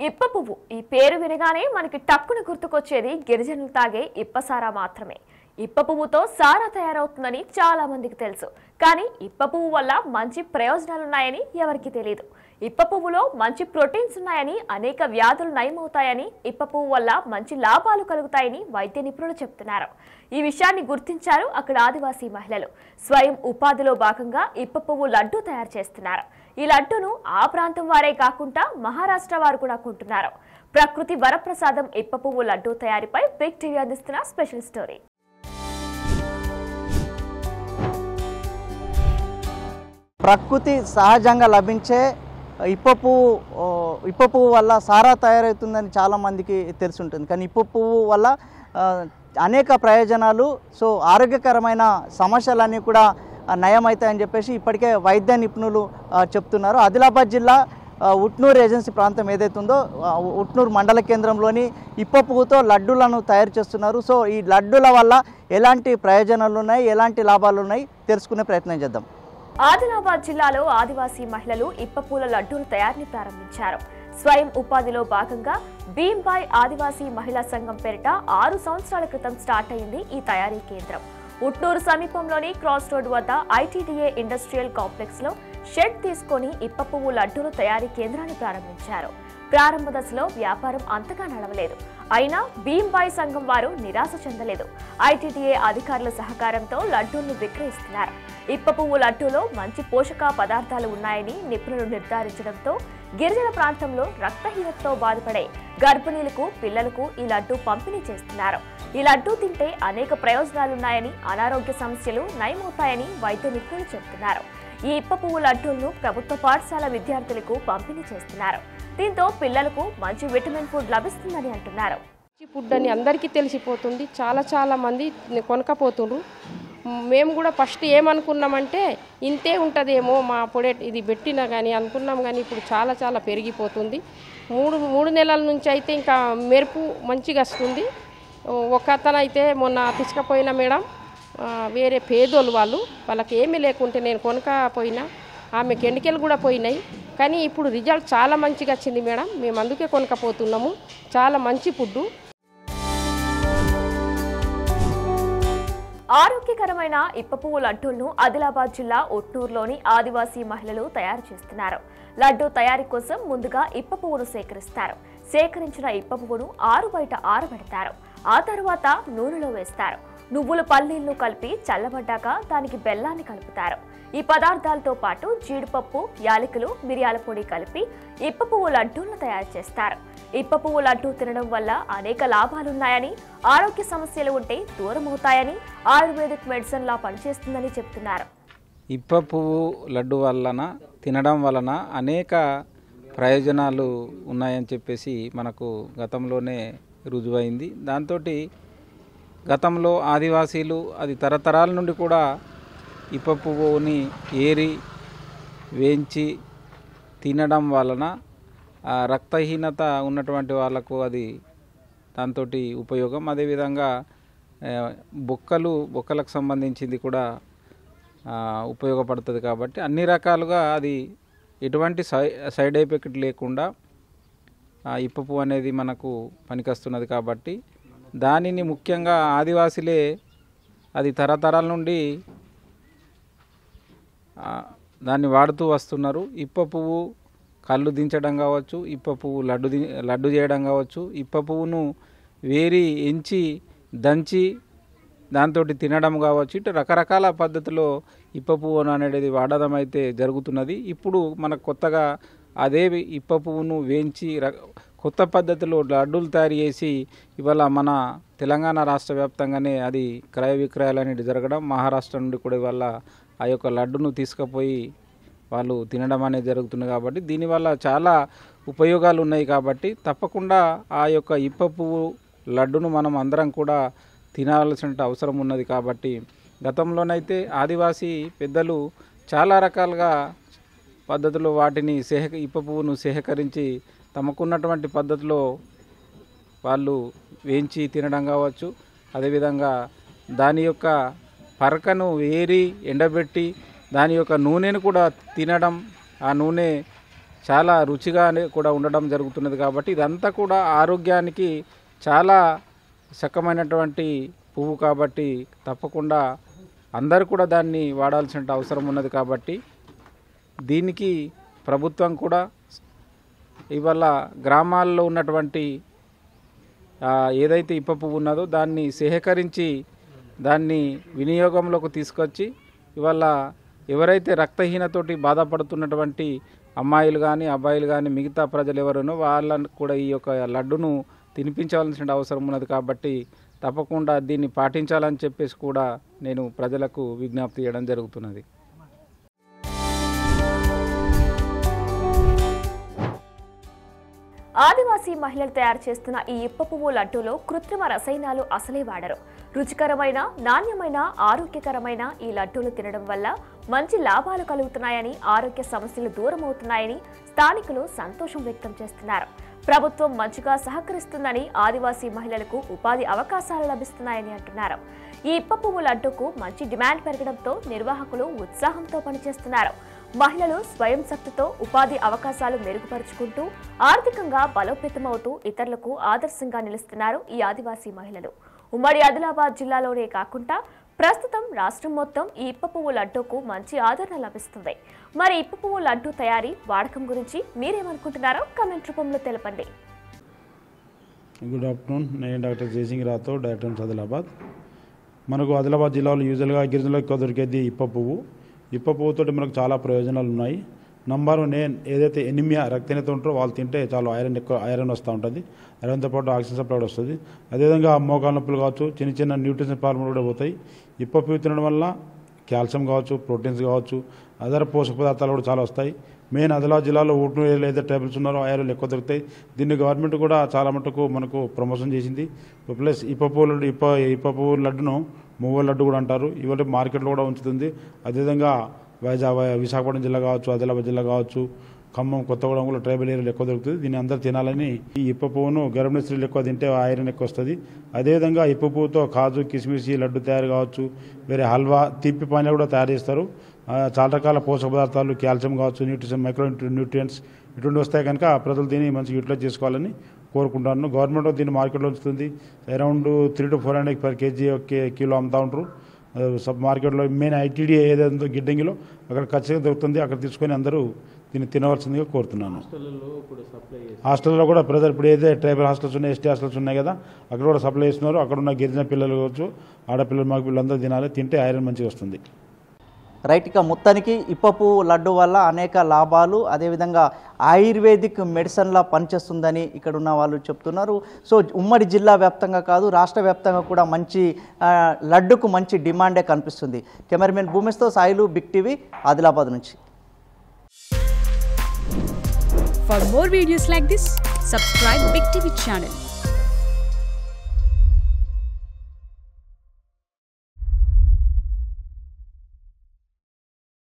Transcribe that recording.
ఇప్ప పువ్వు ఈ పేరు వినగానే మనకి టక్కున గుర్తుకొచ్చేది గిరిజనులు తాగే ఇప్పసారా మాత్రమే. ఇప్ప పువ్వుతో సారా తయారవుతుందని చాలా మందికి తెలుసు. కానీ ఇప్ప పువ్వు వల్ల మంచి ప్రయోజనాలున్నాయని ఎవరికి తెలియదు. ఇప్ప పువ్వులో మంచి ప్రోటీన్స్ ఉన్నాయని, అనేక వ్యాధులు నయమవుతాయని, ఇప్ప పువ్వు వల్ల మంచి లాభాలు కలుగుతాయని వైద్య నిపుణులు చెప్తున్నారు. ఈ విషయాన్ని గుర్తించారు అక్కడ ఆదివాసీ మహిళలు. స్వయం ఉపాధిలో భాగంగా ఇప్ప పువ్వు లడ్డు తయారు చేస్తున్నారు. ఈ లడ్డును ఆ ప్రాంతం వారే కాకుండా మహారాష్ట్ర వారు కూడా కొంటున్నారు. ప్రకృతి వరప్రసాదం ఇప్ప పువ్వు లడ్డు తయారీపై బిగ్ టీవీ అందిస్తున్న స్పెషల్ స్టోరీ. ప్రకృతి సహజంగా లభించే ఇప్ప పువ్వు వల్ల సారా తయారవుతుందని చాలామందికి తెలుసుంటుంది. కానీ ఇప్ప పువ్వు వల్ల అనేక ప్రయోజనాలు, ఆరోగ్యకరమైన సమస్యలన్నీ కూడా నయమవుతాయని చెప్పేసి ఇప్పటికే వైద్య నిపుణులు చెప్తున్నారు. ఆదిలాబాద్ జిల్లా ఉట్నూరు ఏజెన్సీ ప్రాంతం ఏదైతుందో ఉట్నూరు మండల కేంద్రంలోని ఇప్ప పువ్వుతో లడ్డూలను తయారు చేస్తున్నారు. ఈ లడ్డూల వల్ల ఎలాంటి ప్రయోజనాలు ఉన్నాయి, ఎలాంటి లాభాలు ఉన్నాయి తెలుసుకునే ప్రయత్నం చేద్దాం. ఆదిలాబాద్ జిల్లాలో ఆదివాసీ మహిళలు ఇప్ప పూల లడ్డూల తయారీని ప్రారంభించారు. స్వయం ఉపాధిలో భాగంగా భీంబాయ్ ఆదివాసీ మహిళా సంఘం పేరిట 6 సంవత్సరాల క్రితం స్టార్ట్ అయింది ఈ తయారీ కేంద్రం. ఉట్నూరు సమీపంలోని క్రాస్ రోడ్ వద్ద ఐటీడీఏ ఇండస్ట్రియల్ కాంప్లెక్స్ లో షెడ్ తీసుకొని ఇప్ప పువ్వు లడ్డూల తయారీ కేంద్రాన్ని ప్రారంభించారు. ప్రారంభ దశలో వ్యాపారం అంతగా నడవలేదు. అయినా భీంబాయ్ సంఘం వారు నిరాశ చెందలేదు. ఐటీడీఏ అధికారుల సహకారంతో లడ్డూలను విక్రయిస్తున్నారు. ఇప్ప పువ్వు లడ్డూలో మంచి పోషక పదార్థాలు ఉన్నాయని నిపుణులు నిర్ధారించడంతో గిరిజన ప్రాంతంలో రక్తహీనతతో బాధపడే గర్భిణీలకు, పిల్లలకు ఈ లడ్డూ పంపిణీ చేస్తున్నారు. ఈ లడ్డూ తింటే అనేక ప్రయోజనాలున్నాయని, అనారోగ్య సమస్యలు నయమవుతాయని వైద్య నిపుణులు చెబుతున్నారు. ఈ ఇప్ప పువ్వు లడ్డూలను ప్రభుత్వ పాఠశాల విద్యార్థులకు పంపిణీ చేస్తున్నారు. దీంతో పిల్లలకు మంచి విటమిన్ ఫుడ్ లభిస్తుందని అంటున్నారు. ఫుడ్ అని అందరికీ తెలిసిపోతుంది. చాలా మంది కొనకపోతుండ్రు. మేము కూడా ఫస్ట్ ఏమనుకున్నామంటే ఇంతే ఉంటుందేమో మా పొడే ఇది పెట్టినా కానీ అనుకున్నాం. కానీ ఇప్పుడు చాలా పెరిగిపోతుంది. మూడు నెలల నుంచి అయితే ఇంకా మెరుపు మంచిగా వస్తుంది. ఒక అతను అయితే మొన్న తీసుకుపోయిన మేడం, వేరే పేదోళ్ళు వాళ్ళకి ఏమీ లేకుంటే నేను కొనకపోయినా, ఆమెకి ఎన్నికలు కూడా పోయినాయి. కానీ ఇప్పుడు రిజల్ట్ చాలా మంచిగా వచ్చింది మేడం. మేము అందుకే కొనకపోతున్నాము. చాలా మంచి ఫుడ్డు. ఆరోగ్యకరమైన ఇప్ప పువ్వు లడ్డూలను ఆదిలాబాద్ జిల్లా ఉట్నూరులోని ఆదివాసీ మహిళలు తయారు చేస్తున్నారు. లడ్డూ తయారీ కోసం ముందుగా ఇప్ప పువ్వును సేకరిస్తారు. సేకరించిన ఇప్ప పువ్వును బయట ఆరబెడతారు. ఆ తర్వాత నూనెలో వేస్తారు. నువ్వుల పల్లీలను కలిపి చల్లబడ్డాక దానికి బెల్లాన్ని కలుపుతారు. ఈ పదార్థాలతో పాటు జీడిపప్పు, యాలకులు, మిరియాల పొడి కలిపి ఇప్ప పువ్వు లడ్డూలను తయారు చేస్తారు. ఇప్ప పువ్వు లడ్డూ తినడం వల్ల అనేక లాభాలున్నాయని, ఆరోగ్య సమస్యలు ఉంటే దూరం అవుతాయని, ఆయుర్వేదిక్ మెడిసిన్ లా పనిచేస్తుందని చెప్తున్నారు. ఇప్ప పువ్వు లడ్డు వలన తినడం వలన అనేక ప్రయోజనాలు ఉన్నాయని చెప్పేసి మనకు గతంలోనే రుజువైంది. దాంతో గతంలో ఆదివాసీలు అది తరతరాల నుండి కూడా ఇప్ప పువ్వుని ఏరి వేయించి తినడం వలన రక్తహీనత ఉన్నటువంటి వాళ్ళకు అది దాంతో ఉపయోగం. అదేవిధంగా బొక్కలకు సంబంధించింది కూడా ఉపయోగపడుతుంది. కాబట్టి అన్ని రకాలుగా అది ఎటువంటి సైడ్ ఎఫెక్ట్ లేకుండా ఇప్ప పువ్వు అనేది మనకు పనికొస్తున్నది. కాబట్టి దానిని ముఖ్యంగా ఆదివాసులే అది తరతరాల నుండి దాన్ని వాడుతూ వస్తున్నారు. ఇప్ప పువ్వు కళ్ళు దించడం కావచ్చు, ఇప్ప పువ్వు లడ్డు చేయడం కావచ్చు, ఇప్ప పువ్వును వేరి ఎంచి దంచి దాంతో తినడం కావచ్చు. ఇటు రకరకాల పద్ధతిలో ఇప్ప పువ్వును అనేది వాడడం అయితే జరుగుతున్నది. ఇప్పుడు మనకు కొత్తగా అదే ఇప్ప పువ్వును వేయించి కొత్త పద్ధతిలో లడ్డూలు తయారు చేసి ఇవాళ మన తెలంగాణ రాష్ట్ర వ్యాప్తంగానే అది క్రయ విక్రయాలు అనేది జరగడం, మహారాష్ట్ర నుండి కూడా ఇవాళ ఆ యొక్క లడ్డును తీసుకుపోయి వాళ్ళు తినడం అనేది జరుగుతుంది. కాబట్టి దీనివల్ల చాలా ఉపయోగాలు ఉన్నాయి. కాబట్టి తప్పకుండా ఆ యొక్క ఇప్ప పువ్వు లడ్డును మనం అందరం కూడా తినాల్సిన అవసరం ఉన్నది. కాబట్టి గతంలోనైతే ఆదివాసీ పెద్దలు చాలా రకాలుగా పద్ధతిలో వాటిని ఇప్ప పువ్వును సేకరించి తమకున్నటువంటి పద్ధతిలో వాళ్ళు వేయించి తినడం కావచ్చు. అదేవిధంగా దాని యొక్క పరకను వేరి ఎండబెట్టి దాని యొక్క నూనెను కూడా తినడం, ఆ నూనె చాలా రుచిగా కూడా ఉండడం జరుగుతున్నది. కాబట్టి ఇదంతా కూడా ఆరోగ్యానికి చాలా చక్కమైనటువంటి పువ్వు కాబట్టి తప్పకుండా అందరూ కూడా దాన్ని వాడాల్సిన అవసరం ఉన్నది. కాబట్టి దీనికి ప్రభుత్వం కూడా ఇవాళ గ్రామాల్లో ఉన్నటువంటి ఏదైతే ఇప్ప పువ్వు ఉన్నదో దాన్ని సేకరించి దాన్ని వినియోగంలోకి తీసుకొచ్చి ఇవాళ ఎవరైతే రక్తహీనతోటి బాధపడుతున్నటువంటి అమ్మాయిలు కానీ అబ్బాయిలు కానీ మిగతా ప్రజలు ఎవరునో వాళ్ళను కూడా ఈ యొక్క లడ్డును తినిపించాల్సిన అవసరం ఉన్నది. కాబట్టి తప్పకుండా దీన్ని పాటించాలని చెప్పేసి కూడా నేను ప్రజలకు విజ్ఞప్తి చేయడం జరుగుతున్నది. ఆదివాసీ మహిళలు తయారు చేస్తున్న ఈ ఇప్ప పువ్వు లడ్డూలో కృత్రిమ రసాయనాలు అసలే వాడరు. రుచికరమైన, నాణ్యమైన, ఆరోగ్యకరమైన ఈ లడ్డూలు తినడం వల్ల మంచి లాభాలు కలుగుతున్నాయని, ఆరోగ్య సమస్యలు దూరం అవుతున్నాయని స్థానికులు సంతోషం వ్యక్తం చేస్తున్నారు. ప్రభుత్వం మంచిగా సహకరిస్తుందని, ఆదివాసీ మహిళలకు ఉపాధి అవకాశాలు లభిస్తున్నాయని అంటున్నారు. ఈ ఇప్ప పువ్వు లడ్డూకు మంచి డిమాండ్ పెరగడంతో నిర్వాహకులు ఉత్సాహంతో పనిచేస్తున్నారు. మహిళలు స్వయం శక్తితో ఉపాధి అవకాశాలు మెరుగుపరుచుకుంటూ ఆర్థికంగా బలోపేతమవుతూ ఇతరులకు ఆదర్శంగా నిలుస్తున్నారు ఈ ఆదివాసీ మహిళలు. ఉమ్మడి ఆదిలాబాద్ జిల్లాలోనే కాకుండా ప్రస్తుతం రాష్ట్రం మొత్తం ఈ ఇప్ప పువ్వు లడ్డూకు మంచి ఆదరణ లభిస్తుంది. మరి ఇప్ప పువ్వు లడ్డూ తయారీ, వాడకం గురించి మీరేమనుకుంటున్నారో కామెంట్ రూపంలో తెలపండి. Good afternoon. నేను డాక్టర్ జయసింగ్ రాథోడ్, డైరెక్టర్ ఆదిలాబాద్. మనకు ఆదిలాబాద్ జిల్లాలో యూజువల్గా గిరిజనులకు ఎక్కువ దొరికేది ఇప్ప పువ్వు. ఇప్ప పువ్వుతో మనకు చాలా ప్రయోజనాలు ఉన్నాయి. నంబర్ 1 ఏదైతే ఎనిమియా రక్తహీనత ఉంటారో వాళ్ళు తింటే చాలా ఐరన్ వస్తూ ఉంటుంది. ఐరన్తో పాటు ఆక్సిజన్ సప్లై కూడా వస్తుంది. అదేవిధంగా మోకాల నొప్పులు కావచ్చు, చిన్న చిన్న న్యూట్రిషన్ ప్రాబ్లమ్లు కూడా పోతాయి. ఇప్ప పువ్వు తినడం వల్ల కాల్షియం కావచ్చు, ప్రోటీన్స్ కావచ్చు, అదర్ పోషక పదార్థాలు కూడా చాలా వస్తాయి. మెయిన్ ఆదిలాబాద్ జిల్లాలో ఊటూరు ఏదైతే ట్రైబల్స్ ఉన్నారో ఐరన్లు ఎక్కువ దొరుకుతాయి. దీన్ని గవర్నమెంట్ కూడా చాలా మటుకు మనకు ప్రమోషన్ చేసింది. ప్లస్ ఇప్ప పువ్వు లడ్డును మువ్వ లడ్డు కూడా అంటారు. ఇవాళ మార్కెట్లో కూడా ఉంచుతుంది. అదేవిధంగా విశాఖపట్నం జిల్లా కావచ్చు, ఆదిలాబాద్ జిల్లా కావచ్చు, ఖమ్మం, కొత్తగూడెం కూడా ట్రైబల్ ఏరియాలో ఎక్కువ దొరుకుతుంది. దీన్ని అందరూ తినాలని ఈ ఇప్ప పువ్వును గర్భిణీ స్త్రీలు ఎక్కువ తింటే ఐరన్ ఎక్కువ వస్తుంది. అదేవిధంగా ఇప్ప పువ్వుతో కాజు, కిస్మిసి లడ్డు తయారు కావచ్చు, వేరే హల్వా, తీపి పానీయాలు కూడా తయారు చేస్తారు. చాలా రకాల పోషక పదార్థాలు, కాల్షియం కావచ్చు, న్యూట్రిషన్, మైక్రో న్యూట్రియంట్స్ ఇటువంటి వస్తాయి. కనుక ప్రజలు దీన్ని మంచిగా యూటిలైజ్ చేసుకోవాలని కోరుకుంటాను. గవర్నమెంట్ దీన్ని మార్కెట్లో ఉంచుతుంది. Around 300 to 400 per kg kilo అమ్ముతూ ఉంటారు. సబ్ మార్కెట్లో మెయిన్ ఐటీడీ ఏదైతుందో గిడ్డంగిలో అక్కడ ఖచ్చితంగా దొరుకుతుంది. అక్కడ తీసుకొని అందరూ దీన్ని తినవలసిందిగా కోరుతున్నాను. హాస్టల్లో కూడా ప్రజలు ఇప్పుడు ఏదైతే ట్రైబల్ హాస్టల్స్ ఉన్నాయి, ఎస్టీ హాస్టల్స్ ఉన్నాయి కదా, అక్కడ కూడా సప్లై చేస్తున్నారు. అక్కడ ఉన్న గిరిజన పిల్లలు కావచ్చు, ఆడపిల్లలు, మగ పిల్లలందరూ తినాలి. తింటే ఐరన్ మంచిగా వస్తుంది. రైట్. ఇక మొత్తానికి ఇప్ప పువ్వు లడ్డు వల్ల అనేక లాభాలు, అదేవిధంగా ఆయుర్వేదిక్ మెడిసిన్లా పనిచేస్తుందని ఇక్కడ ఉన్న వాళ్ళు చెప్తున్నారు. సో ఉమ్మడి జిల్లా వ్యాప్తంగా కాదు, రాష్ట్ర వ్యాప్తంగా కూడా మంచి లడ్డుకు మంచి డిమాండే కనిపిస్తుంది. కెమెరామెన్ భూమేష్తో సాయిలు, బిగ్ టీవీ, ఆదిలాబాద్ నుంచి. For more videos like this, subscribe Big TV channel.